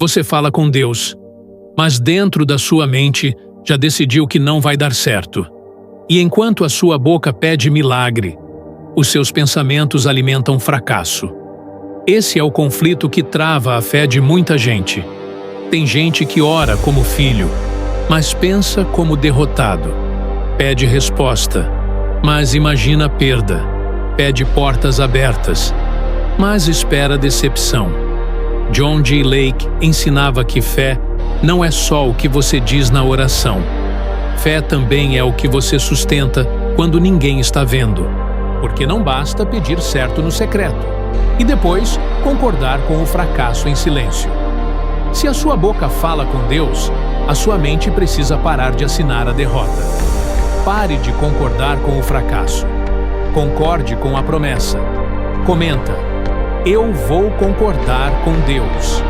Você fala com Deus, mas dentro da sua mente já decidiu que não vai dar certo. E enquanto a sua boca pede milagre, os seus pensamentos alimentam fracasso. Esse é o conflito que trava a fé de muita gente. Tem gente que ora como filho, mas pensa como derrotado. Pede resposta, mas imagina perda. Pede portas abertas, mas espera decepção. John G. Lake ensinava que fé não é só o que você diz na oração. Fé também é o que você sustenta quando ninguém está vendo. Porque não basta pedir certo no secreto e depois concordar com o fracasso em silêncio. Se a sua boca fala com Deus, a sua mente precisa parar de assinar a derrota. Pare de concordar com o fracasso. Concorde com a promessa. Comenta: eu vou concordar com Deus.